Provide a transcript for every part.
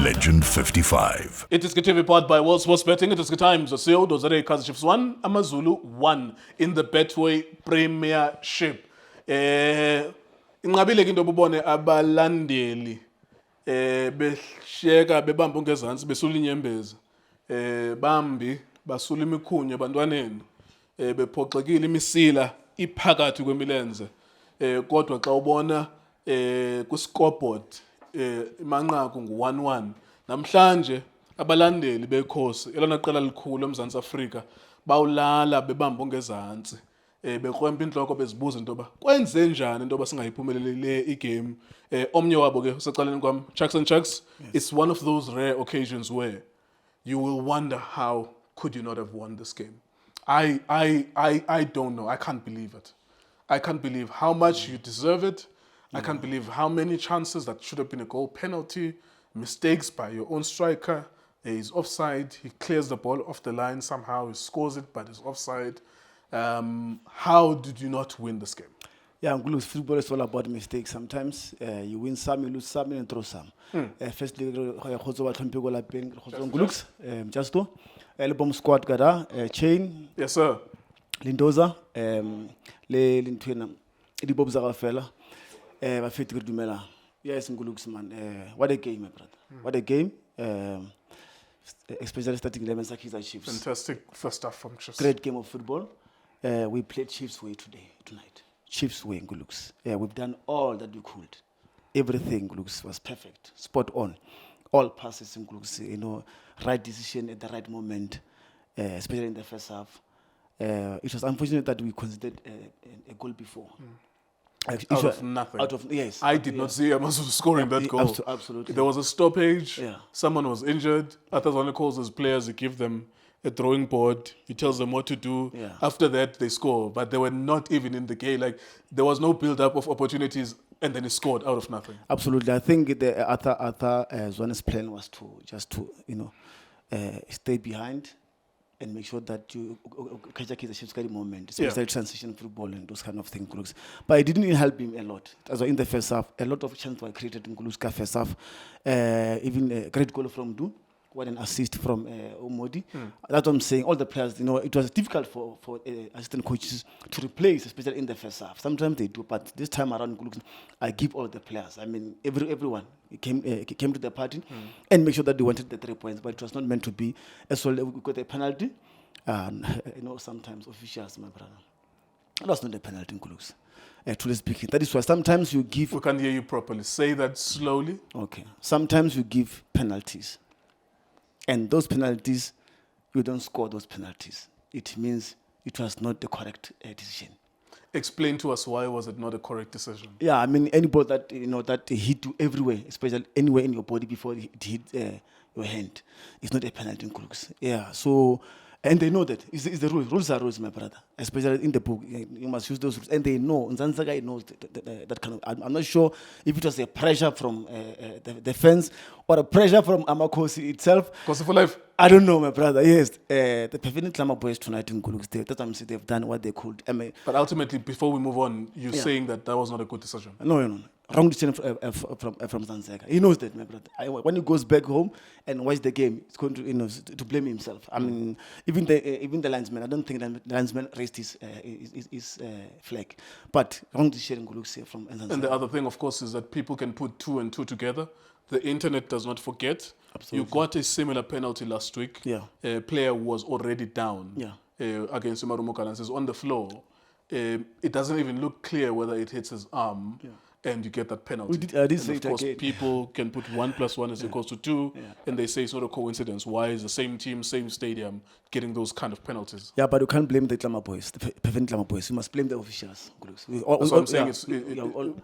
Legend 55. iDiskiTV powered by World Sports Betting. It is the times. CEO Dozere Kaizer Chiefs 1, Amazulu 1 in the Betway Premiership. Inqabile ke into obubone abalandeli behleka bebamba ungezansi besula inyembezi. Bambi basula imikhunya abantwaneni. Bephoxekile imisila iphakathi kwemilenze. Kodwa xa ubona ku scoreboard imanqaku ngu-1-1 namhlanje abalandeli bekhosi elona qela likhulu eMzantsi Afrika bawulala bebamba ongezantsi bekrwempa inhloko bezibuza into ba kwenze njani into ba singayiphumelele igame omnye wabo ke usecaleni kwam Chucks. It's one of those rare occasions where you will wonder how could you not have won this game. I don't know. I can't believe it. I can't believe how much you deserve it. I can't believe how many chances that should have been a goal penalty, mistakes by your own striker. He's offside. He clears the ball off the line somehow. He scores it, but he's offside. How did you not win this game? Yeah, football is all about mistakes. Sometimes you win some, you lose some, and throw some. Firstly, just to album squad gada chain. Yes, sir. Lindoza, le lintwena, the Bob Zarafella. Yes, man. What a game, my brother. What a game. Especially starting 11 Kaizer Chiefs. Fantastic first half from Chiefs. Great game of football. We played Chiefs way tonight. Chiefs way, Ngulux. We've done all that we could. Everything, Ngulux, was perfect. Spot on. All passes, Ngulux, right decision at the right moment, especially in the first half. It was unfortunate that we considered a goal before. Out of nothing. Yes. I did not see Amazulu scoring that goal. Absolutely. There was a stoppage. Yeah. Someone was injured. Atazwane calls his players. He gives them a throwing board. He tells them what to do. Yeah. After that, they score. But they were not even in the game. Like, there was no build-up of opportunities, and then he scored out of nothing. Absolutely. I think the Arthur Zwane's plan was to stay behind and make sure that you catch a Chiefs moment, especially transition football and those kind of things. But it didn't help him a lot. As in the first half, a lot of chances were created in Guluska first half. Even a great goal from Du, what an assist from Omodi. That's what I'm saying. All the players, it was difficult for assistant coaches to replace, especially in the first half. Sometimes they do, but this time around, I give all the players. I mean, everyone came to the party and make sure that they wanted the 3 points, but it was not meant to be. As well, we got a penalty. Sometimes officials, my brother. That was not a penalty in Kulux. Truly speaking, that is why sometimes you give. We can't hear you properly. Say that slowly. Okay. Sometimes you give penalties. And those penalties, you don't score those penalties. It means it was not the correct decision. Explain to us why was it not a correct decision? Yeah, I mean, any ball that that hit you everywhere, especially anywhere in your body before it hit your hand, it's not a penalty in Crooks. Yeah, so. And they know that. It's the rules. Rules are rules, my brother. Especially in the book. You must use those rules. And they know. Nzanza guy knows that kind of... I'm not sure if it was a pressure from the fans or a pressure from Amakosi itself. Kosi for life? I don't know, my brother. Yes. The Pevini Klama boys tonight in Kulux, that's what I'm saying. They've done what they could. But ultimately, before we move on, you're saying that was not a good decision? No. Wrong decision from Zanzega. He knows that, my brother. When he goes back home and watch the game, it's going to blame himself. I mean, even the linesman. I don't think the linesman raised his flag. But wrong decision from Zanzega. And the other thing, of course, is that people can put 2 and 2 together. The internet does not forget. Absolutely. You got a similar penalty last week. Yeah. A player was already down. Yeah. Against Umarumo Kalansis on the floor. It doesn't even look clear whether it hits his arm. Yeah. And you get that penalty. I did say and of course, people can put 1 + 1 is equals to 2, and they say it's not a coincidence. Why is the same team, same stadium, getting those kind of penalties? Yeah, but you can't blame the Klama boys, the Pevin Klama boys. You must blame the officials. That's what I'm saying.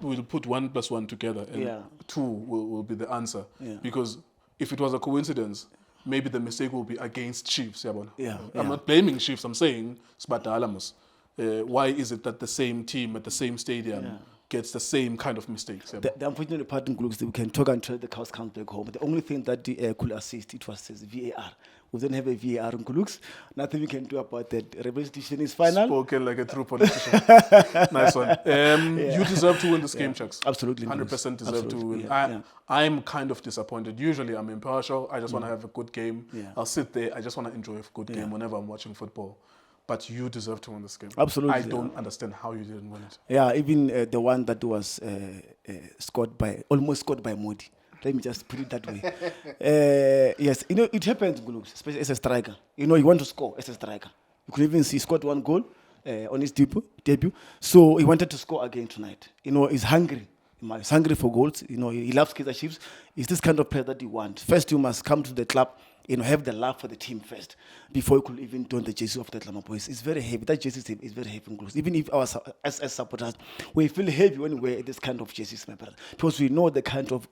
We'll put 1 + 1 together, and 2 will be the answer. Yeah. Because if it was a coincidence, maybe the mistake will be against Chiefs. I'm not blaming Chiefs. I'm saying Sbata Alamus. Why is it that the same team at the same stadium gets the same kind of mistakes. Yeah. The unfortunate part in Glooks, we can talk until the cows come back home. The only thing that could assist, it was VAR. We don't have a VAR in Glooks. Nothing we can do about that. Representation is final. Spoken like a true politician. Nice one. You deserve to win this game, Chucks. Absolutely. 100% deserve to win. Yeah. I'm kind of disappointed. Usually I'm impartial. I just want to have a good game. Yeah. I'll sit there. I just want to enjoy a good game whenever I'm watching football. But you deserve to win this game. Absolutely. I don't understand how you didn't win it. Yeah, even the one that was almost scored by Modi. Let me just put it that way. Yes, you know, it happens, Glooks, especially as a striker. You know, you want to score as a striker. You could even see he scored 1 goal on his debut. So he wanted to score again tonight. You know, he's hungry. He's hungry for goals. You know, he loves Kaizer Chiefs. It's this kind of player that you want. First, you must come to the club, you know, have the love for the team first before you could even don the jersey of the Tlama Boys. It's very heavy. That jersey is very heavy. Even if our as supporters, we feel heavy when we wear this kind of jerseys, my brother, because we know the kind of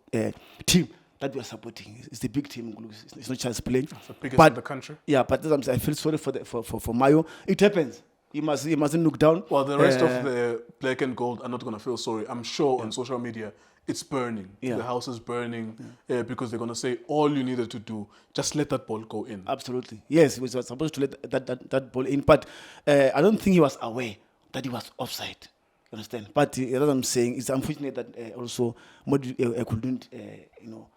team that we are supporting. It's the big team. It's not just playing. It's the biggest in the country. Yeah, but I feel sorry for Mayo. It happens. He mustn't look down. Well, the rest of the black and gold are not going to feel sorry. I'm sure on social media, it's burning. Yeah. The house is burning because they're going to say all you needed to do, just let that ball go in. Absolutely. Yes, he was supposed to let that ball in. But I don't think he was aware that he was offside. You understand? But as I'm saying, it's unfortunate that also Modi couldn't,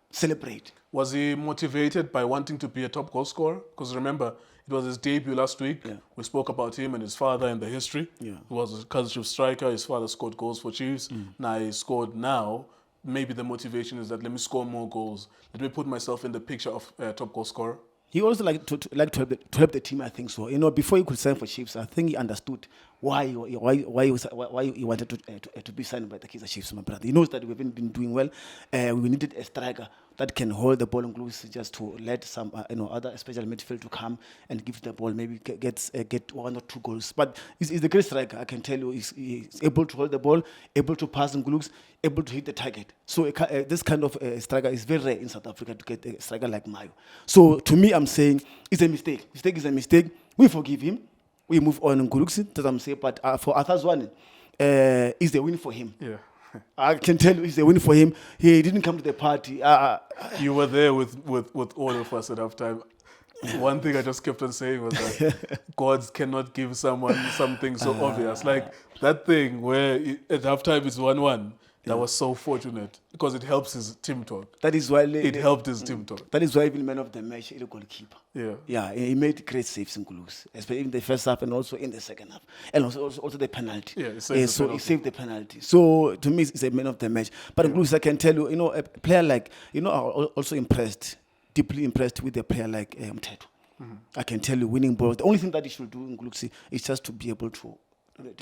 celebrate. Was he motivated by wanting to be a top goal scorer? Because remember, it was his debut last week. Yeah. We spoke about him and his father and the history. Yeah. He was a Kaizer Chiefs striker. His father scored goals for Chiefs. Now he scored now. Maybe the motivation is that let me score more goals. Let me put myself in the picture of top goal scorer. He also liked to help the team. I think so. You know, before he could sign for Chiefs, I think he understood why he wanted to be signed by the Kaizer Chiefs. My brother, he knows that we haven't been doing well. We needed a striker that can hold the ball in close, just to let some other special midfield to come and give the ball, maybe get 1 or 2 goals. But he's a great striker. I can tell you, he's able to hold the ball, able to pass in glutes, able to hit the target. So this kind of striker is very rare in South Africa to get a striker like Mayo. So to me, I'm saying it's a mistake. Mistake is a mistake. We forgive him. We move on in Guluksi, that I'm saying. But for Athazwane, it's a win for him. Yeah. I can tell you it's a win for him. He didn't come to the party. You were there with all of us at halftime. One thing I just kept on saying was that gods cannot give someone something so obvious. Like that thing where at halftime it's 1-1. That was so fortunate because it helps his team talk. That is why it helped his team talk. That is why even man of the match is a goalkeeper. Yeah. Yeah, he made great saves in Gulus, especially in the first half and also in the second half. And also the penalty. Yeah, he saved the penalty. So to me, it's a man of the match. But in Gulus, I can tell you, a player like, I'm also impressed, deeply impressed with a player like Mteto. I can tell you, winning balls. The only thing that he should do in Gulus is just to be able to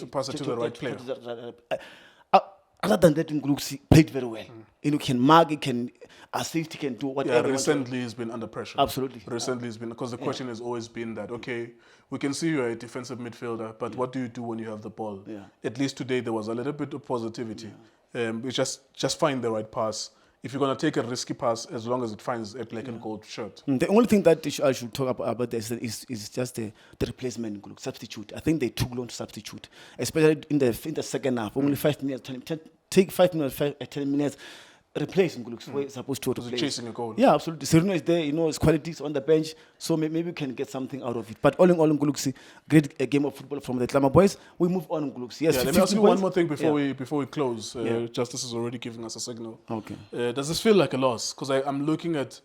pass it to the right player. Other than that, in Gulux, he played very well. He can mark, he can assist, he can do whatever. Yeah, recently he's been under pressure. Absolutely. Recently he's been, because the question has always been that, okay, we can see you're a defensive midfielder, but what do you do when you have the ball? Yeah. At least today there was a little bit of positivity. We just find the right pass. If you're going to take a risky pass, as long as it finds a black and gold shirt. The only thing that I should talk about this is just the replacement, substitute. I think they took long to substitute, especially in the second half. Only 5 minutes, 10 minutes. Replace Ngulux. We're supposed to replace. Chasing a goal. Yeah, absolutely. Serino is there, his qualities on the bench, so maybe we can get something out of it. But all in all, Ngulux, great game of football from the Tlama boys. We move on, Ngulux. Yes. Yeah, let me ask you one more thing before we close. Justice is already giving us a signal. Okay. Does this feel like a loss? Because I'm looking at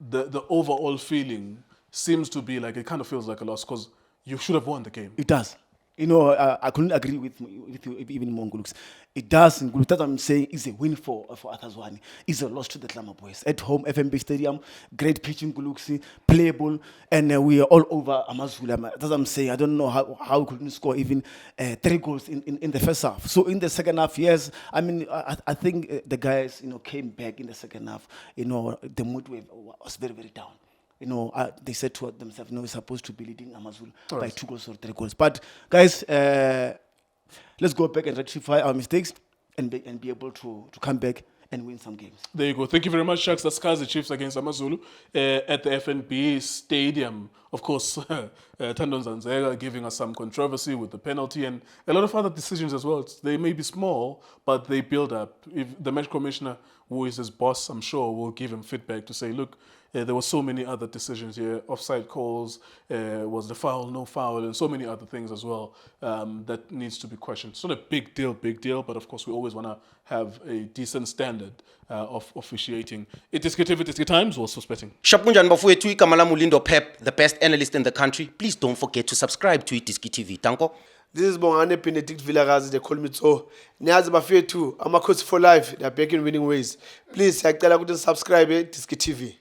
the overall feeling seems to be like it kind of feels like a loss because you should have won the game. It does. I couldn't agree with you even more, Ngulux. It does, Ngulux. That's what I'm saying. It's a win for Athazwane. It's a loss to the Tlama boys. At home, FMB Stadium, great pitching, Ngulux, playable, and we are all over Amazulu. That's what I'm saying. I don't know how we couldn't score even 3 goals in the first half. So in the second half, yes, I think the guys, came back in the second half. The mood was very, very down. They said to themselves, we're supposed to be leading Amazulu by 2 goals or 3 goals. But guys, let's go back and rectify our mistakes and be able to come back and win some games. There you go. Thank you very much, Sharks. That's Kaizer Chiefs against Amazulu at the FNB Stadium. Of course, Tandon Zanzega giving us some controversy with the penalty and a lot of other decisions as well. They may be small, but they build up. If the match commissioner, who is his boss, I'm sure, will give him feedback to say, look, there were so many other decisions here, offside calls, was the foul, no foul, and so many other things as well that needs to be questioned. It's not a big deal, but of course we always want to have a decent standard of officiating. iDiskiTV, iDiski Times, was suspecting. Shapunjan bafowethu igama lami uLindo Pep, the best analyst in the country. Please don't forget to subscribe to iDiskiTV. Tanko. This is Bongane Benedict Villagazi, they call me so. Niazi bafethu, Amakhosi for life, they are back in winning ways. Please, I tell you to subscribe to iDiskiTV.